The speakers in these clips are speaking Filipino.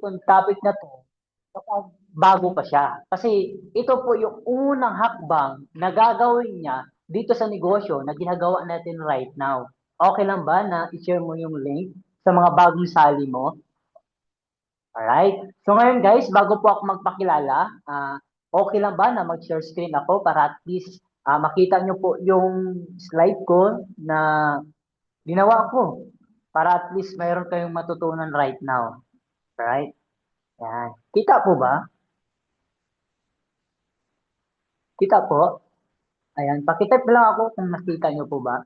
itong topic na 'to kapag bago pa siya. Kasi ito po yung unang hakbang na gagawin niya dito sa negosyo na ginagawa natin right now. Okay lang ba na i-share mo yung link sa mga bagong sali mo? Alright. So ngayon guys, bago po ako magpakilala, okay lang ba na mag-share screen ako para at least makita nyo po yung slide ko na ginawa ko para at least mayroon kayong matutunan right now. Alright? Yan. Kita po ba? Kita po? Ayan. Pakitype lang ako kung nakita nyo po ba.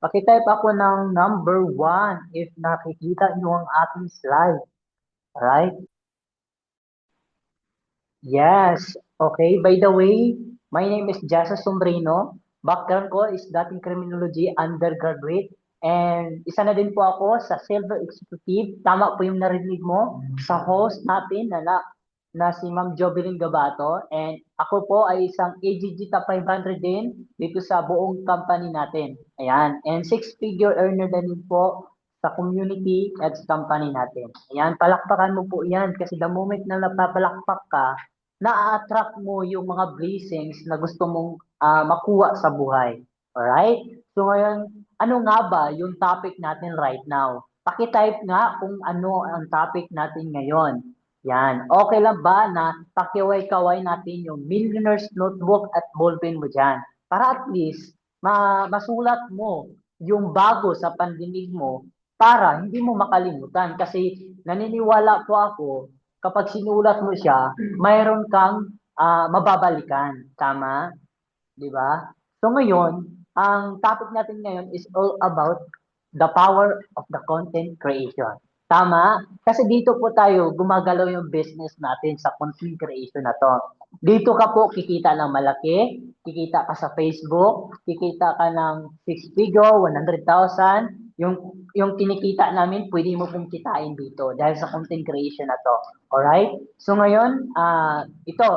Pakitype ako ng number 1 if nakikita nyo ang aking slide. Alright? Yes. Okay. By the way, my name is Jessa Sombrino. Background ko is dating criminology undergraduate. And isa na din po ako sa silver executive. Tama po yung narinig mo sa host natin na si Ma'am Jovelyn Gabato. And ako po ay isang AGG Top 500 din dito sa buong company natin. Ayan. And six-figure earner na din po sa community at sa company natin. Ayan, palakpakan mo po yan kasi the moment na napapalakpak ka, na-attract mo yung mga blessings na gusto mong makuha sa buhay. Alright? So ngayon, ano nga ba yung topic natin right now? Pakitype nga kung ano ang topic natin ngayon. Yan. Okay lang ba na pakiway-kaway natin yung Millionaire's Notebook at ballpen mo dyan? Para at least masulat mo yung bago sa pandinig mo para hindi mo makalimutan. Kasi naniniwala po ako kapag sinulat mo siya, mayroon kang mababalikan. Tama? Di ba? So ngayon, ang topic natin ngayon is all about the power of the content creation. Tama? Kasi dito po tayo gumagalaw yung business natin sa content creation na to. Dito ka po kikita ng malaki, kikita ka sa Facebook, kikita ka ng six figure, 100,000, yung kinikita namin, pwede mo pong kitain dito dahil sa content creation na to. Alright? So ngayon, ito,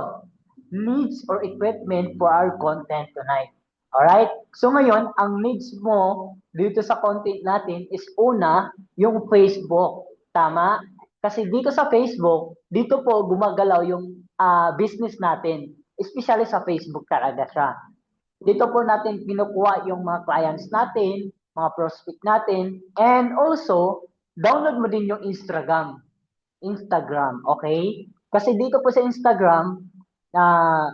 needs or equipment for our content tonight. Alright? So ngayon, ang needs mo dito sa content natin is una, yung Facebook. Tama? Kasi dito sa Facebook, dito po gumagalaw yung business natin. Especially sa Facebook talaga siya. Dito po natin kinukuha yung mga clients natin, mga prospect natin, and also, download mo din yung Instagram. Instagram, okay? Kasi dito po sa Instagram,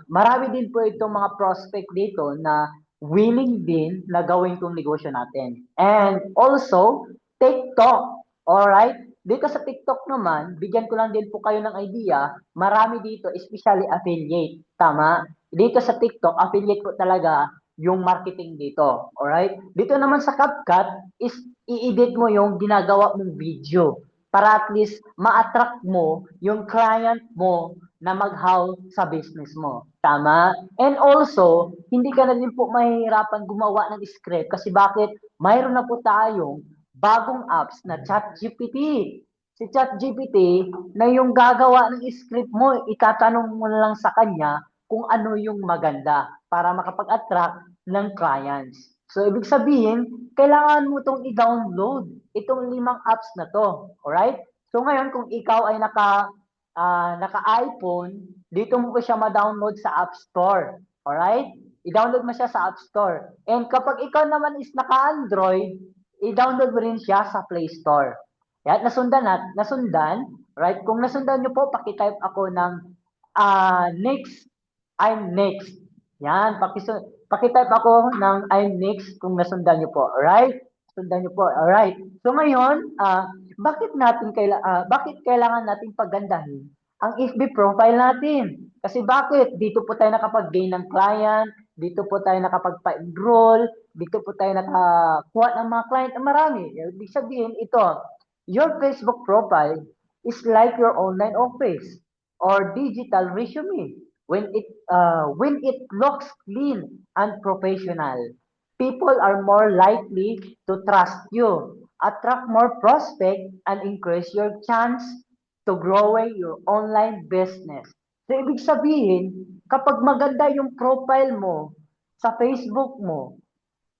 marami din po itong mga prospect dito na willing din na gawin itong negosyo natin. And also, TikTok, alright? Dito sa TikTok naman, bigyan ko lang din po kayo ng idea, marami dito, especially affiliate, tama? Dito sa TikTok, affiliate po talaga yung marketing dito, alright? Dito naman sa CapCut, is i-edit mo yung ginagawa mong video para at least ma-attract mo yung client mo na mag-how sa business mo. Tama? And also, hindi ka na din po mahihirapan gumawa ng script kasi bakit? Mayroon na po tayong bagong apps na ChatGPT. Si ChatGPT na yung gagawa ng script mo, itatanong mo na lang sa kanya kung ano yung maganda para makapag-attract ng clients. So, ibig sabihin, kailangan mo itong i-download, itong 5 apps na to. Alright? So, ngayon, kung ikaw ay naka-iPhone, dito mo po siya ma-download sa App Store. Alright? I-download mo siya sa App Store. And kapag ikaw naman is naka-Android, i-download mo rin siya sa Play Store. Yan, nasundan. Right? Kung nasundan nyo po, pakitype ako ng next, I'm next. Yan, pakitype ako ng I'm next kung nasundan nyo po. Alright? Sundan nyo po. Alright. So ngayon, bakit kailangan natin pagandahin ang FB profile natin? Kasi bakit? Dito po tayo nakapag-gain ng client, dito po tayo nakapag-enroll, dito po tayo nakakuha ng mga client na marami. Ibig sabihin, ito, your Facebook profile is like your online office or digital resume. When it looks clean and professional, people are more likely to trust you, attract more prospect, and increase your chance to growing your online business. So, ibig sabihin, kapag maganda yung profile mo sa Facebook mo,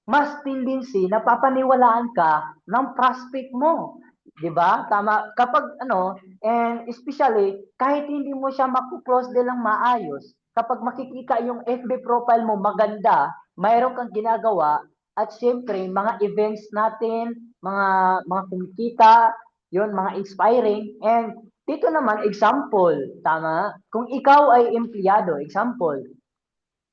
mas tendency na papaniwalaan ka ng prospect mo. 'Di ba? Tama, kapag ano, and especially kahit hindi mo siya mapo-post din ng maayos, kapag makikita yung FB profile mo maganda, mayroon kang ginagawa at siyempre mga events natin, mga kumikita, yun mga inspiring and dito naman example, tama? Kung ikaw ay empleyado, example,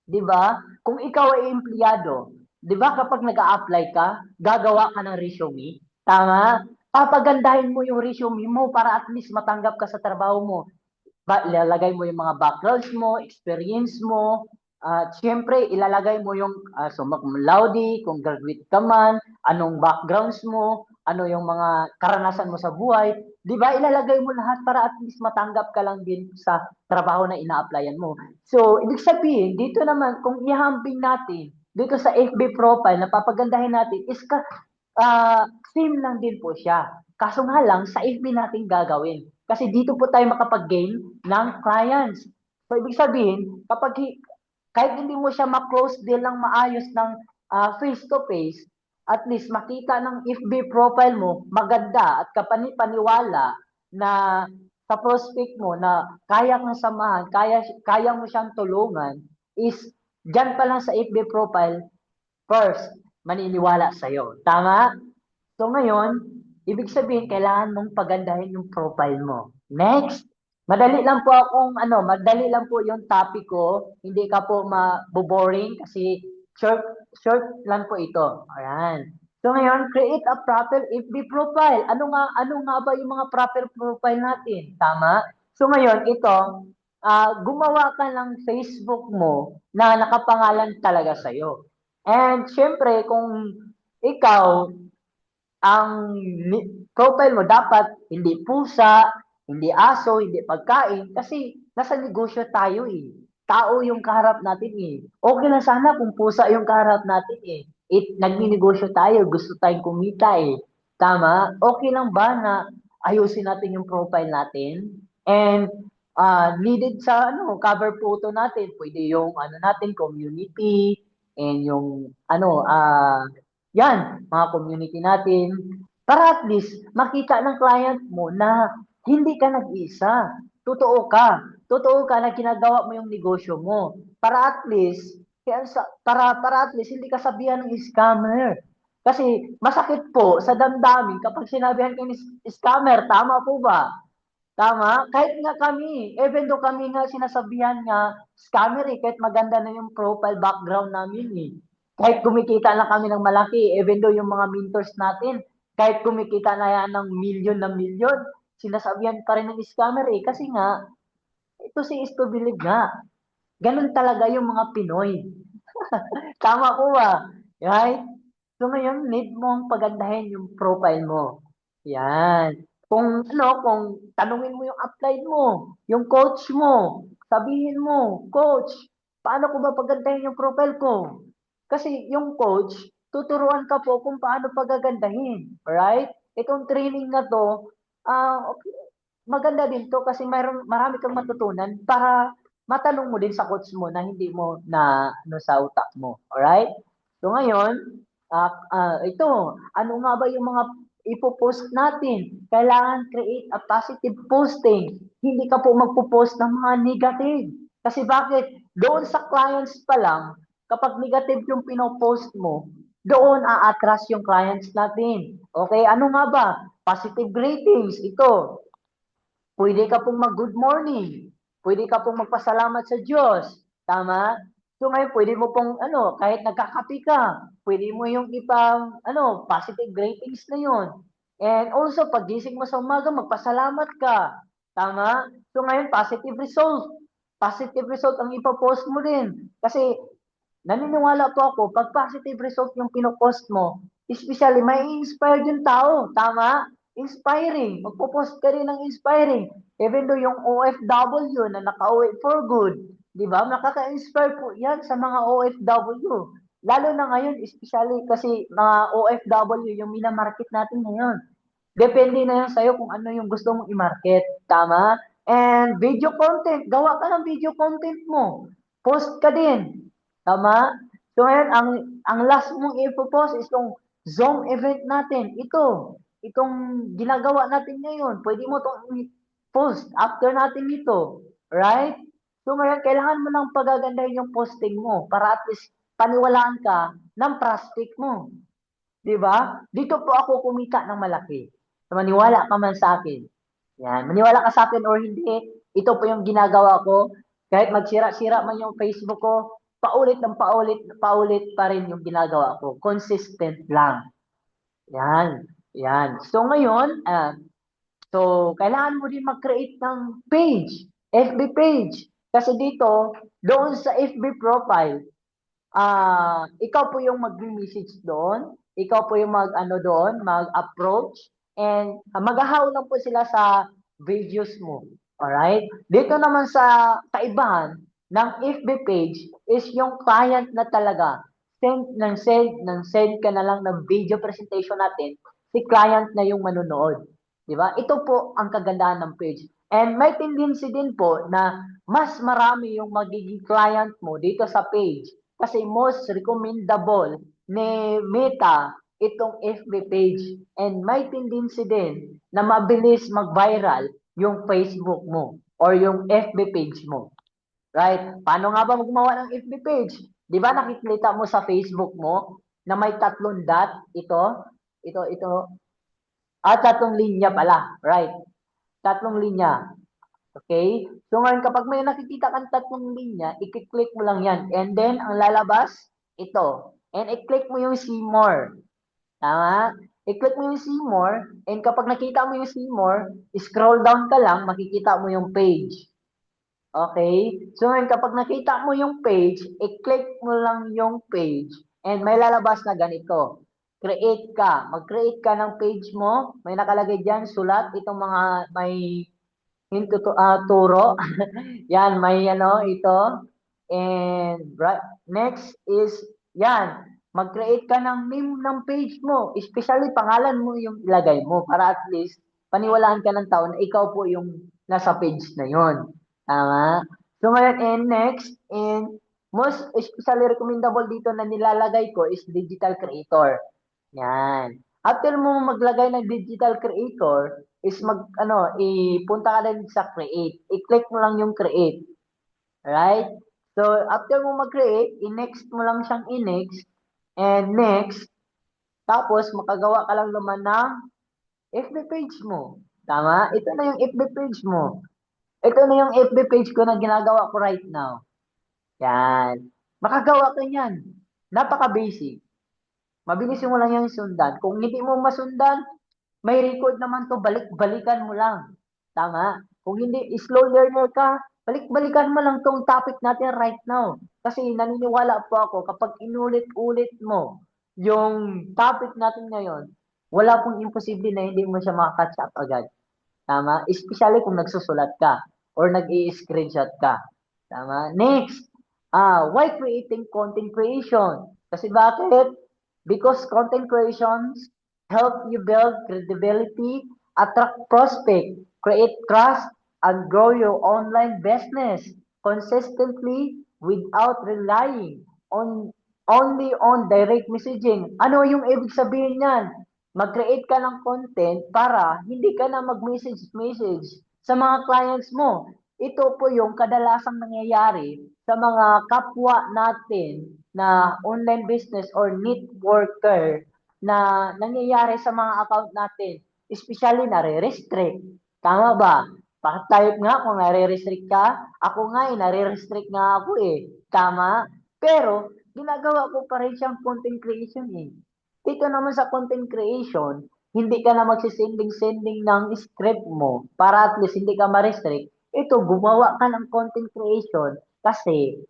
'di ba? Kung ikaw ay empleyado, 'di ba kapag nag-a-apply ka, gagawa ka ng resume, tama? Papagandahin mo yung resume mo para at least matanggap ka sa trabaho mo. Ilalagay mo yung mga backgrounds mo, experience mo, at siyempre ilalagay mo yung summa cum laude, kung graduate ka man, anong backgrounds mo, ano yung mga karanasan mo sa buhay, 'di ba? Ilalagay mo lahat para at least matanggap ka lang din sa trabaho na ina-applyan mo. So, ibig sabihin, dito naman kung ihambing natin dito sa FB profile na papagandahin natin is same lang din po siya. Kaso nga lang sa FB natin gagawin. Kasi dito po tayo makapag-gain ng clients. So, ibig sabihin, kahit hindi mo siya ma-close deal ng maayos ng face to face, at least makita ng FB profile mo maganda at kapani-paniwala na sa prospect mo na kaya kang samahan, kaya mo siyang tulungan is diyan pa lang sa FB profile first maniniwala sa'yo. Tama? So ngayon, ibig sabihin kailangan mong pagandahin yung profile mo. Next, madali lang po yung topic ko. Hindi ka po maboboring kasi short short lang po ito. Ayan. So ngayon, create a proper FB profile. Ano nga ba yung mga proper profile natin? Tama? So ngayon, ito, gumawa ka ng Facebook mo na nakapangalan talaga sa'yo. And syempre, kung ikaw ang profile mo dapat hindi pusa, hindi aso, hindi pagkain kasi nasa negosyo tayo eh. Tao yung kaharap natin eh. Okay lang sana kung pusa yung kaharap natin eh. Nagninegosyo tayo, gusto tayong kumita eh. Tama? Okay lang ba na ayusin natin yung profile natin? And needed sa cover photo natin, pwede yung natin community and yung yan, mga community natin, para at least makita ng client mo na hindi ka nag-iisa. Totoo ka. Totoo ka na ginagawa mo yung negosyo mo. Para at least, para at least hindi ka sabihan ng scammer. Kasi masakit po sa damdamin kapag sinabihan ka ng scammer, tama po ba? Tama? Kahit nga kami, even though kami nga sinasabihan nga scammer eh, kahit maganda na yung profile background namin eh. Kahit kumikita na kami ng malaki, even though yung mga mentors natin, kahit kumikita na yan ng milyon na milyon, sinasabihan pa rin ng scammer eh. Kasi nga, ito si is to believe nga. Ganun talaga yung mga Pinoy. Tama po ba? Right? So ngayon, need mong pagandahin yung profile mo. Yan. Kung tanungin mo yung upline mo, yung coach mo, sabihin mo, coach, paano ko ba pagandahin yung profile ko? Kasi yung coach, tuturuan ka po kung paano pagagandahin. Alright? Itong training na to, okay, maganda din to kasi marami kang matutunan para matanong mo din sa coach mo na hindi mo na sa utak mo. Alright? So ngayon, ito, ano nga ba yung mga ipo-post natin? Kailangan create a positive posting. Hindi ka po magpo-post ng mga negative. Kasi bakit? Doon sa clients pa lang, kapag negative yung pino-post mo, doon a-attract yung clients natin. Okay, ano nga ba? Positive ratings. Ito, pwede ka pong mag-good morning. Pwede ka pong magpasalamat sa Diyos. Tama? So ngayon, pwede mo pong, kahit nagkakape ka, pwede mo yung positive ratings na yun. And also, paggising mo sa umaga, magpasalamat ka. Tama? So ngayon, positive result. Positive result ang ipopost mo din. Kasi, naniniwala po ako, pag positive result yung pinopost mo, especially, may inspired yung tao. Tama? Inspiring. Magpo-post ka rin ng inspiring. Even though yung OFW na naka-uwi for good, di ba? Nakaka-inspire po yan sa mga OFW. Lalo na ngayon, especially kasi mga OFW yung minamarket natin ngayon. Depende na yan sa'yo kung ano yung gusto mong i-market. Tama? And video content. Gawa ka ng video content mo. Post ka din. Tama? So ngayon, ang last mong ipopost is yung Zoom event natin. Ito. itong ginagawa natin ngayon. Pwede mo itong post after natin ito. Right? So ngayon, kailangan mo lang pagagandahin yung posting mo para at least paniwalaan ka ng prospect mo. Di ba? Dito po ako kumita ng malaki. So, maniwala ka man sa akin. Yan. Maniwala ka sa akin or hindi, ito po yung ginagawa ko. Kahit magsira-sira man yung Facebook ko, paulit ng paulit, paulit pa rin yung ginagawa ko. Consistent lang. Yan. Yan. So ngayon, kailangan mo din mag-create ng page, FB page. Kasi dito, doon sa FB profile, ikaw po yung mag-message doon, ikaw po yung mag-ano doon, mag-approach, and maghahaw lang po sila sa videos mo. Alright? Dito naman sa kaibahan ng FB page is yung client na talaga. Send ka na lang ng video presentation natin, si client na yung manonood. Di ba? Ito po ang kagandahan ng page. And may tendency din po na mas marami yung magiging client mo dito sa page kasi most recommendable ni Meta itong FB page. And may tendency din na mabilis mag-viral yung Facebook mo or yung FB page mo. Right? Paano nga ba gumawa ng FB page? Di ba nakikita mo sa Facebook mo na may tatlong dot? Ito. Tatlong linya pala. Right? Tatlong linya. Okay? So ngayon, kapag may nakikita kang tatlong linya, i-click mo lang yan. And then, ang lalabas, ito. And i-click mo yung see more. Tama? I-click mo yung see more. And kapag nakita mo yung see more, scroll down ka lang, makikita mo yung page. Okay? So ngayon, kapag nakita mo yung page, i-click mo lang yung page. And may lalabas na ganito. Create ka. Mag-create ka ng page mo. May nakalagay dyan, sulat. Itong mga may turo. Yan, may ano, ito. And right, next is, yan, mag-create ka ng name ng page mo. Especially, pangalan mo yung ilagay mo para at least paniwalaan ka ng tao na ikaw po yung nasa page na yon. Tama? So ngayon, and next, and most especially recommendable dito na nilalagay ko is digital creator. Yan. After mo maglagay ng digital creator, is ipunta ka din sa create. I-click mo lang yung create. Right? So, after mo mag-create, i-next mo lang siyang i-next, and next, tapos makagawa ka lang naman ng FB page mo. Tama? Ito na yung FB page mo. Ito na yung FB page ko na ginagawa ko right now. Yan. Makagawa ka yan. Napaka-basic. Mabilis mo lang yung sundan. Kung hindi mo masundan, may record naman to, balik-balikan mo lang. Tama? Kung hindi, slow learner ka, balik-balikan mo lang tong topic natin right now. Kasi naniniwala po ako, kapag inulit-ulit mo yung topic natin ngayon, wala pong imposible na hindi mo siya makakatch up agad. Tama? Especially kung nagsusulat ka or nag-i-screenshot ka. Tama? Next, why creating content creation? Kasi bakit? Because content creations help you build credibility, attract prospect, create trust, and grow your online business consistently without relying on only on direct messaging. Ano yung ibig sabihin niyan? Mag-create ka ng content para hindi ka na mag-message sa mga clients mo. Ito po yung kadalasang nangyayari sa mga kapwa natin na online business or networker na nangyayari sa mga account natin, especially nare-restrict. Tama ba? Pa-type nga kung nare-restrict ka. Ako nga nare-restrict nga ako eh. Tama? Pero, ginagawa ko pa rin siyang content creation eh. Dito naman sa content creation, hindi ka na magsisending-sending ng script mo para at least hindi ka ma-restrict. Ito, gumawa ka ng content creation kasi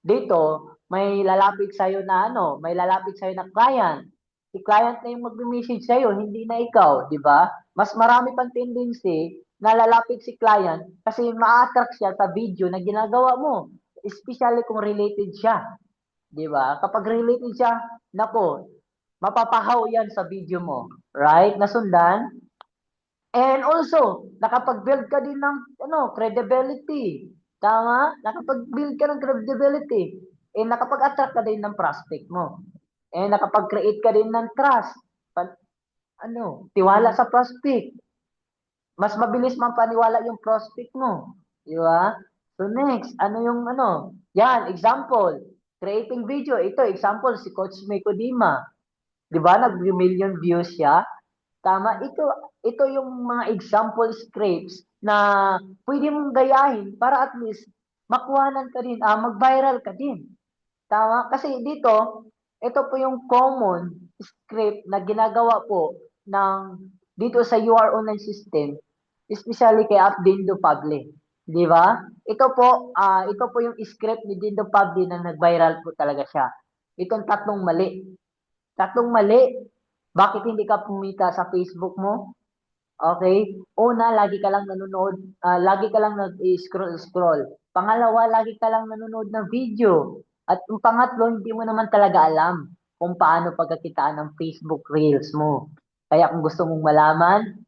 dito, may lalapit sa'yo na may lalapit sa'yo na client. Si client na yung mag-message sa'yo, hindi na ikaw, di ba? Mas marami pang tendency na lalapit si client kasi ma-attract siya sa video na ginagawa mo. Especially kung related siya. Di ba? Kapag related siya, nako, mapapahaw yan sa video mo. Right? Nasundan? And also, nakapag-build ka din ng credibility. Tama? Nakapag-build ka ng credibility. And nakapag-attract ka din ng prospect mo. And nakapag-create ka din ng trust. tiwala sa prospect. Mas mabilis paniwala yung prospect mo. Di ba? So next, ano yung Yan, example. Creating video. Ito, example, si Coach Miko Dima. Di ba? Nag-million views siya. Tama. Ito yung mga example scripts na pwede mong gayahin para at least makuhanan ka din, mag-viral ka din. Tama? Kasi dito, ito po yung common script na ginagawa po ng dito sa UR online system, especially kay Dindo Pable. Di ba? Ito po yung script ni Dindo Pable na nag-viral po talaga siya. Itong tatlong mali. Tatlong mali. Bakit hindi ka pumita sa Facebook mo? Okay? Una, lagi ka lang nanonood, lagi ka lang nag-scroll-scroll. Pangalawa, lagi ka lang nanonood ng video. At yung pangatlo, hindi mo naman talaga alam kung paano pagkakitaan ng Facebook Reels mo. Kaya kung gusto mong malaman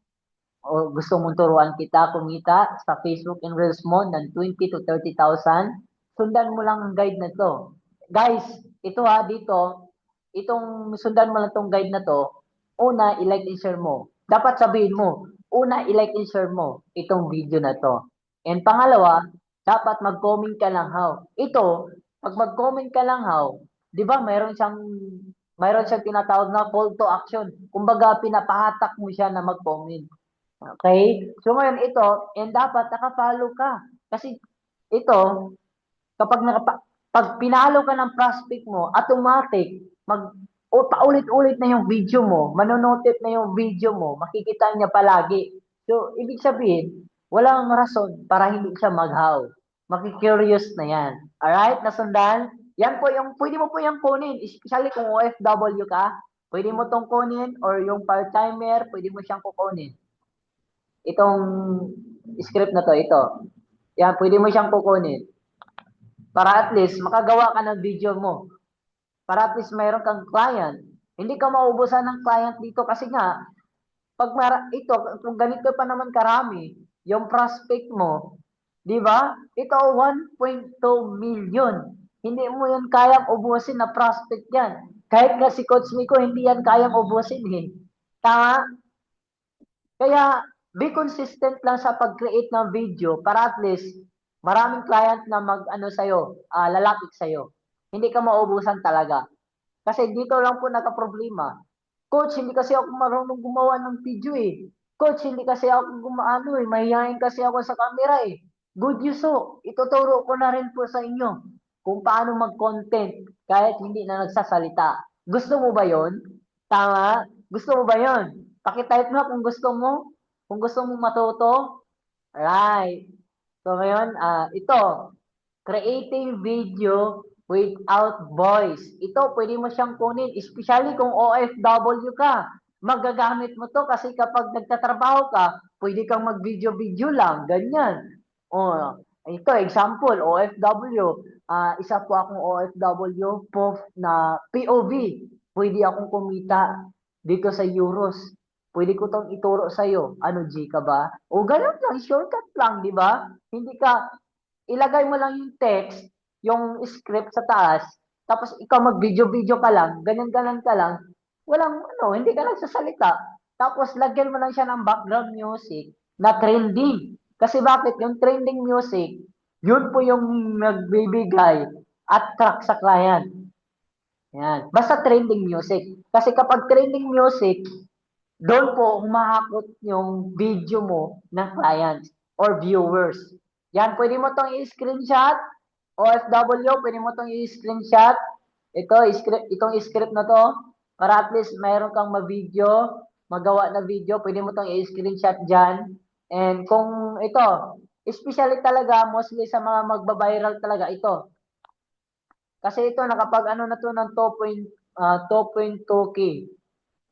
o gusto mong turuan kita kumita sa Facebook and Reels mo ng 20 to 30,000, sundan mo lang ang guide na to. Guys, ito dito, itong sundan mo lang tong guide na to, una, i-like and share mo. Dapat sabihin mo, una, i-like and share mo itong video na to. And pangalawa, dapat mag-comment ka lang how. Ito, pag mag-comment ka lang how, di ba mayroon siyang tinatawag na call to action. Kumbaga, pinapahatak mo siya na mag-comment. Okay? So ngayon ito, and dapat naka-follow ka. Kasi ito, kapag pag pinalo ka ng prospect mo, automatic, paulit-ulit na yung video mo, manonotif na yung video mo, makikita niya palagi. So, ibig sabihin, walang rason para hindi siya maghaw. Makikurious na yan. Alright? Nasundan? Yan po yung, pwede mo po yung kunin. Especially kung OFW ka, pwede mo tong kunin or yung part-timer, pwede mo siyang kukunin. Itong script na to, ito. Yan, pwede mo siyang kukunin. Para at least makagawa ka ng video mo. Para at least mayroon kang client. Hindi ka maubusan ng client dito kasi nga, kung ganito pa naman karami, yung prospect mo, di ba? Ito 1.2 million. Hindi mo yan kayang ubusin na prospect yan. Kahit nga si Coach Miko, hindi yan kayang ubusin eh. Tama? Kaya, be consistent lang sa pag-create ng video para at least maraming client na sa'yo, lalapit sa'yo. Hindi ka maubusan talaga. Kasi dito lang po nagka-problema. Coach, hindi kasi ako marunong gumawa ng video eh. Coach, hindi kasi ako mahihayin kasi ako sa camera eh. Good use ituturo ko na rin po sa inyo kung paano mag-content kahit hindi na nagsasalita. Gusto mo ba yon? Tama? Gusto mo ba yon? Pakitype mo kung gusto mo. Kung gusto mo matuto. Right. So ngayon, ito, creating video without voice. Ito, pwede mo siyang kunin, especially kung OFW ka. Magagamit mo to kasi kapag nagtatrabaho ka, pwede kang mag-video-video lang, ganyan. O, ito, example, OFW. Isa po akong OFW po na POV. Pwede akong kumita dito sa Euros. Pwede ko tong ituro sa'yo. Ano, G ka ba? O, ganun lang, shortcut lang, di ba? Hindi ka, ilagay mo lang yung text, yung script sa taas, tapos ikaw mag-video-video ka lang, ganyan-ganyan ka lang, hindi ka lang sasalita. Tapos lagyan mo lang siya ng background music na trending. Kasi bakit? Yung trending music, yun po yung nagbibigay at track sa client. Yan. Basta trending music. Kasi kapag trending music, doon po humahakot yung video mo ng clients or viewers. Yan, pwede mo tong i-screenshot. OFW, pwede mo tong i-screenshot. Itong script na to, para at least mayroon kang magawa na video, pwede mo tong i-screenshot dyan. And kung ito, especially talaga, mostly sa mga magbabiral talaga, ito. Kasi ito, nakapag na to ng 2.2k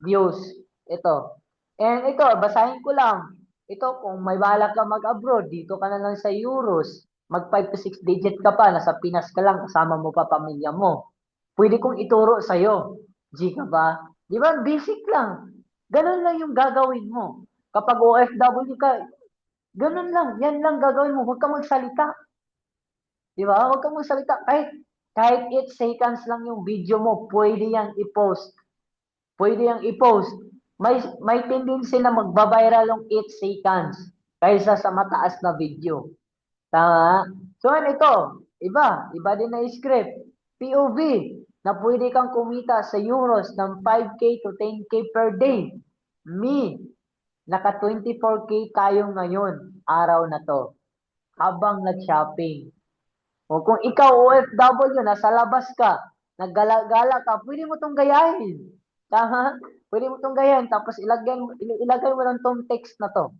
views. Ito. And ito, basahin ko lang. Ito, kung may balak ka mag-abroad, dito ka na lang sa Euros. Mag 5 to 6 digit ka pa, nasa Pinas ka lang, kasama mo pa pamilya mo. Pwede kong ituro sa'yo. G ka ba? Di ba? Basic lang. Ganun lang yung gagawin mo. Kapag OFW ka, ganun lang. Yan lang gagawin mo. Huwag kang magsalita. Di ba? Huwag kang magsalita. Kahit 8 seconds lang yung video mo, pwede yang i-post. Pwede yang i-post. may tendency na magbabiral ng 8 seconds kaysa sa mataas na video. Tama? So ano ito? Iba din na script. POV, na pwede kang kumita sa euros ng 5K to 10K per day. Me, naka 24K tayo ngayon, araw na to, habang nag-shopping. O kung ikaw OFW, nasa labas ka, naggala-gala ka, pwede mo tong gayahin. Tama? Pwede mo tong gayahin, tapos ilagay mo lang tong text na to.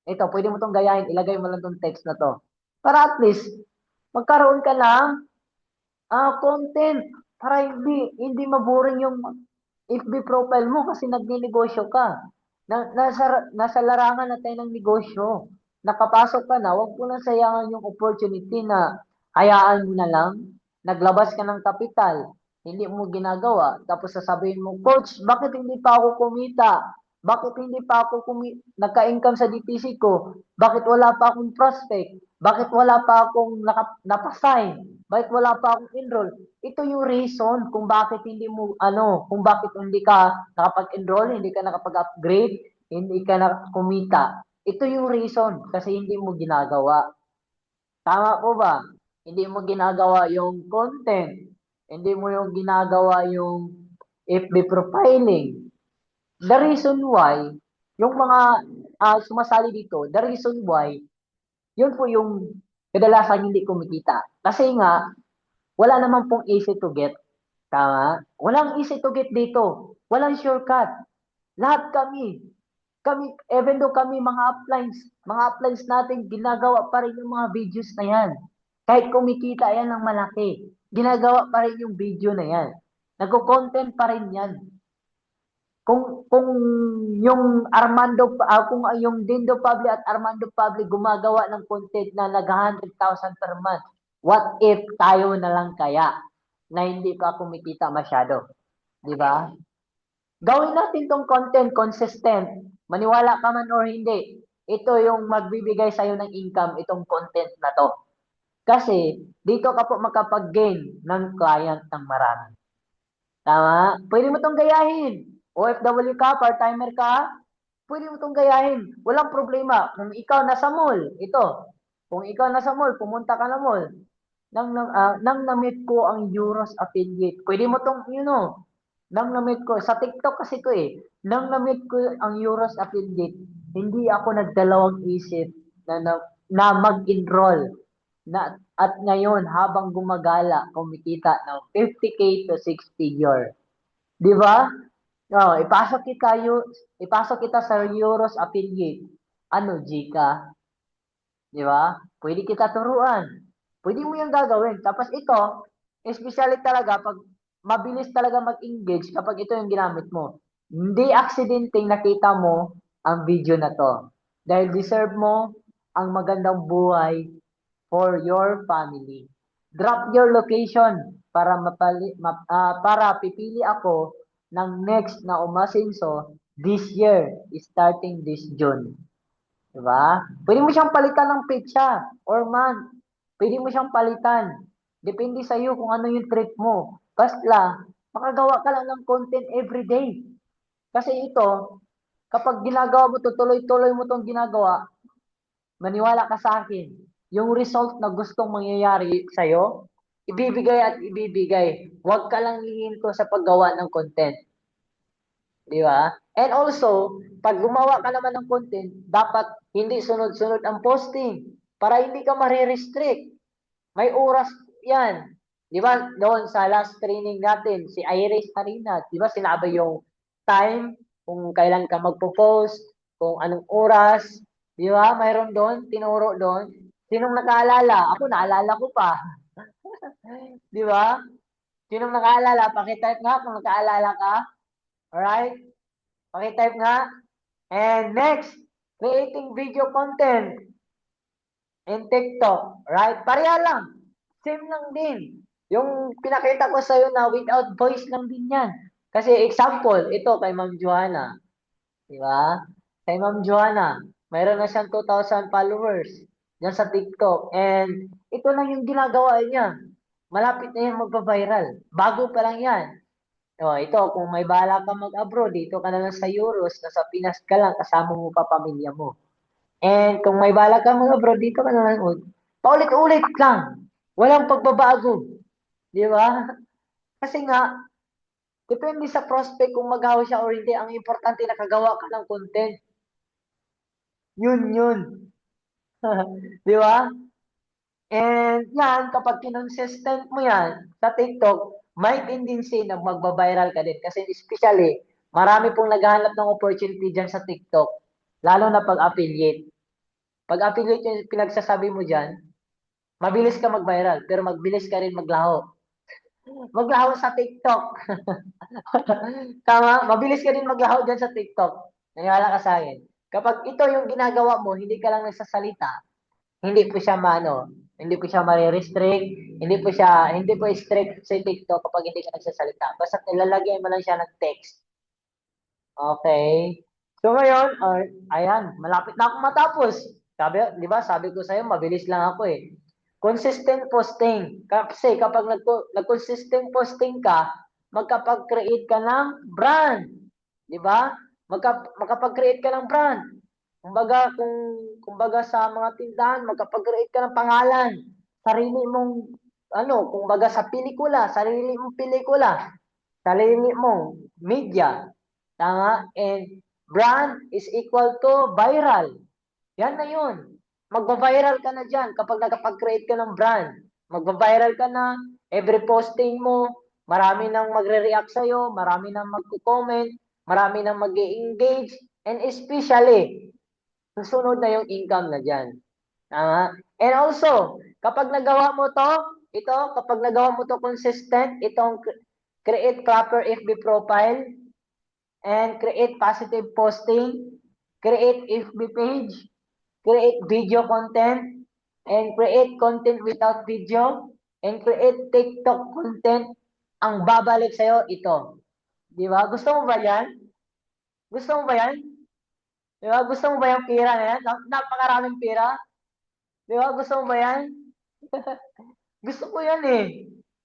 Ito, pwede mo tong gayahin, ilagay mo lang tong text na to. Para at least, magkaroon ka ng content para hindi maboring yung FB profile mo kasi nagninegosyo ka. Nasa larangan na tayo ng negosyo. Nakapasok ka na, huwag mo na sayangan yung opportunity na hayaan mo na lang. Naglabas ka ng kapital, hindi mo ginagawa. Tapos sasabihin mo, Coach, bakit hindi pa ako kumita? Bakit hindi pa ako nagka-income sa DTC ko? Bakit wala pa akong prospect? Bakit wala pa akong napasign? Bakit wala pa akong enroll? Ito yung reason kung bakit kung bakit hindi ka nakapag-enroll, hindi ka nakapag-upgrade, hindi ka kumita. Ito yung reason kasi hindi mo ginagawa. Tama po ba? Hindi mo ginagawa yung content. Hindi mo yung ginagawa yung FB profiling. The reason why, yung mga sumasali dito, the reason why, yun po yung kadalasan hindi kumikita. Kasi nga, wala naman pong easy to get. Tama? Walang easy to get dito. Walang shortcut. Lahat even though kami mga uplines natin, ginagawa pa rin yung mga videos na yan. Kahit kumikita yan ng malaki, ginagawa pa rin yung video na yan. Nagko-content pa rin yan. Kung yung kung yung Dindo Pabli at Armando Pabli gumagawa ng content na nag-100,000 per month, what if tayo na lang kaya na hindi pa kumikita masyado? Di ba? Gawin natin tong content consistent. Maniwala ka man or hindi, ito yung magbibigay sa'yo ng income, itong content na to. Kasi, dito ka po makapag-gain ng client ng marami. Tama? Pwede mo tong gayahin. OFW ka, part-timer ka, pwede mo tong gayahin. Walang problema. Kung ikaw nasa mall, ito. Kung ikaw nasa mall, pumunta ka na mall. Nang na-meet ko ang Euros affiliate. Pwede mo tong, nang na-meet ko, sa TikTok kasi to eh. Nang na-meet ko ang Euros affiliate, hindi ako nagdalawang isip na mag-enroll at ngayon, habang gumagala, kumikita ng 50K to 6 figure. Di ba? Oh, ipasok kita sa Euros affiliate. Ano, Gika? Di ba? Pwede kita turuan. Pwede mo yung gagawin. Tapos ito, especially talaga, pag mabilis talaga mag-engage kapag ito yung ginamit mo. Hindi aksidenteng nakita mo ang video na to. Dahil deserve mo ang magandang buhay for your family. Drop your location para pipili ako ng next na umasinso this year, starting this June. Diba? Pwede mo siyang palitan ng petsa or month. Pwede mo siyang palitan. Depende sa iyo kung ano yung trip mo. Basta, makagawa ka lang ng content every day. Kasi ito, kapag ginagawa mo to, tuloy-tuloy mo tong ginagawa, maniwala ka sa akin, yung result na gustong mangyayari sa'yo, ibibigay at ibibigay. Huwag ka lang hihinto sa paggawa ng content. Di ba? And also, pag gumawa ka naman ng content, dapat hindi sunod-sunod ang posting para hindi ka marirestrict. May oras yan. Di ba? Doon sa last training natin, si Iris Harina, di ba sinabi yung time, kung kailan ka magpo-post, kung anong oras, di ba? Mayroon doon, tinuro doon. Sinong nakaalala? Ako, naalala ko pa. Di ba? Sinong nakaalala? Pakitype nga kung nakaalala ka. Alright? Pakitype nga. And next, creating video content in TikTok. Right? Pareha lang. Same lang din. Yung pinakita ko sa'yo na without voice lang din yan. Kasi example, ito kay Ma'am Joanna. Di ba? Kay Ma'am Joanna, mayroon na siyang 2,000 followers dyan sa TikTok. And ito lang yung ginagawa niya. Malapit na yan magpa-viral. Bago pa lang yan. Ito, kung may bala ka mag-abroad, dito ka na lang sa Euros, nasa Pinas ka lang, kasama mo pa pamilya mo. And kung may bala ka mag-abroad, dito ka na lang, paulit-ulit lang. Walang pagbabago. Di ba? Kasi nga, depende sa prospect kung magawa siya or hindi. Ang importante nakagawa ka ng content. Yun. Di ba? And yan, kapag kinonsistent mo yan sa TikTok, may tendency na magbabiral ka din. Kasi especially, marami pong naghahanap ng opportunity dyan sa TikTok. Lalo na pag-affiliate. Pag-affiliate yung pinagsasabi mo dyan, mabilis ka mag-viral, pero magbilis ka rin maglaho. Maglaho sa TikTok. Tama? Mabilis ka din maglaho dyan sa TikTok. Naniwala ka sa akin. Kapag ito yung ginagawa mo, hindi ka lang nagsasalita, hindi po siya hindi po siya marirestrict, hindi po strict sa TikTok kapag hindi ka nagsasalita. Basta nilalagay mo lang siya ng text. Okay. So ngayon, ayan, malapit na akong matapos. Sabi, di ba, sabi ko sa'yo, mabilis lang ako eh. Consistent posting. Kasi kapag nag-consistent posting ka, magkapag-create ka ng brand. Di ba? Makapag-create ka ng brand. Kumbaga sa mga tindahan, magkapag-create ka ng pangalan. Sarili mong, kumbaga sa pelikula, sarili mong media. Tama? And brand is equal to viral. Yan na yun. Magva-viral ka na dyan kapag nakapag-create ka ng brand. Magva-viral ka na, every posting mo, marami nang magre-react sa'yo, marami nang magko-comment, marami nang mag-engage, and especially, susunod na yung income na dyan. Tama? And also, kapag nagawa mo to, kapag nagawa mo to consistent, itong create proper FB profile, and create positive posting, create FB page, create video content, and create content without video, and create TikTok content, ang babalik sa'yo ito. Di ba? Gusto mo ba yan? Gusto mo ba yan? Di ba? Gusto mo ba yung pera na yan? Napakaraming pera. Di ba? Gusto mo ba yan? Gusto ko yan eh.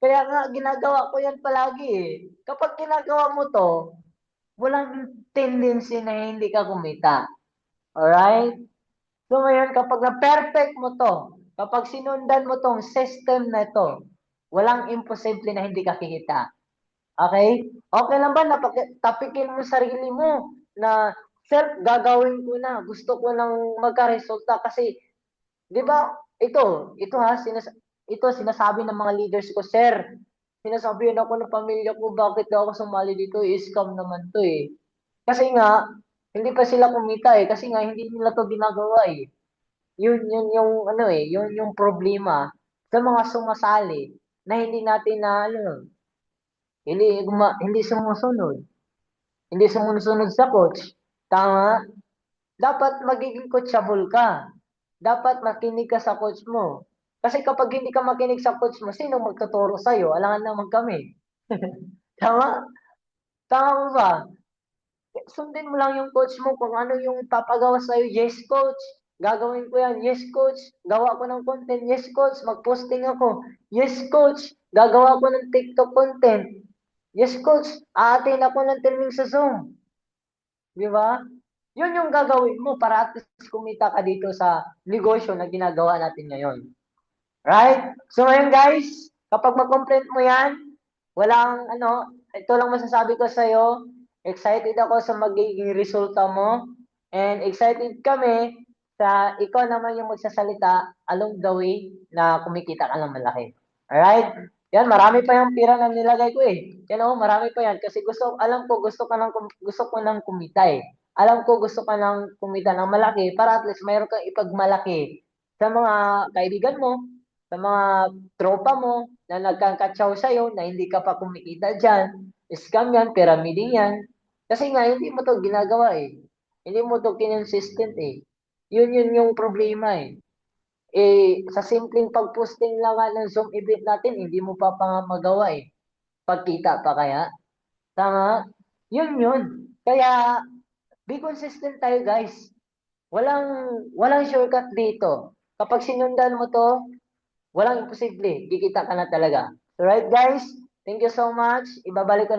Kaya nga, ginagawa ko yan palagi eh. Kapag ginagawa mo to, walang tendency na hindi ka kumita. Alright? So ngayon, kapag na-perfect mo to, kapag sinundan mo tong system na to, walang imposible na hindi ka kikita. Okay? Okay lang ba na tapikin mo sarili mo na gagawin ko na. Gusto ko nang magka-resulta kasi, di ba, ito sinasabi ng mga leaders ko, sir, sinasabihan ako ng pamilya ko, bakit daw ako sumali dito? Scam naman to eh. Kasi nga, hindi pa sila kumita eh. Kasi nga, hindi nila to ginagawa eh. Yun yung yun yung problema sa mga sumasali na hindi natin na hindi sumusunod. Hindi sumusunod sa coach. Tama? Dapat magiging coachable ka. Dapat makinig ka sa coach mo. Kasi kapag hindi ka makinig sa coach mo, sino magtuturo sa'yo? Alangan naman kami. Tama? Tama mo ba? Sundin mo lang yung coach mo kung ano yung ipapagawa sa'yo. Yes, coach. Gagawin ko yan. Yes, coach. Gawa ko ng content. Yes, coach. Mag-posting ako. Yes, coach. Gagawa ko ng TikTok content. Yes, coach. Aatin ako ng training sa Zoom. Di ba? Yun yung gagawin mo para at least kumita ka dito sa negosyo na ginagawa natin ngayon. Right? So ngayon guys, kapag mag-complete mo yan, ito lang masasabi ko sa'yo, excited ako sa magiging resulta mo, and excited kami sa ikaw naman yung magsasalita along the way na kumikita ka ng malaki. Alright? Yan, marami pa yung pira na nilagay ko eh. Yan oh, marami pa yan. Kasi alam ko, gusto ko nang kumita eh. Alam ko, gusto ka nang kumita ng malaki para at least mayroon kang ipagmalaki sa mga kaibigan mo, sa mga tropa mo na nagkakatsaw sa'yo na hindi ka pa kumikita dyan. Scam yan, pyramiding yan. Kasi nga, hindi mo to ginagawa eh. Hindi mo to kinonsistent eh. Yun yung problema eh. Sa simpleng pag-posting lang nga ng Zoom event natin, hindi mo pa magawa eh. Pagkita pa kaya? Tama? Yun. Kaya, be consistent tayo guys. Walang shortcut dito. Kapag sinundan mo to, walang imposible. Kikita ka na talaga. So right guys, thank you so much. Ibabalik ko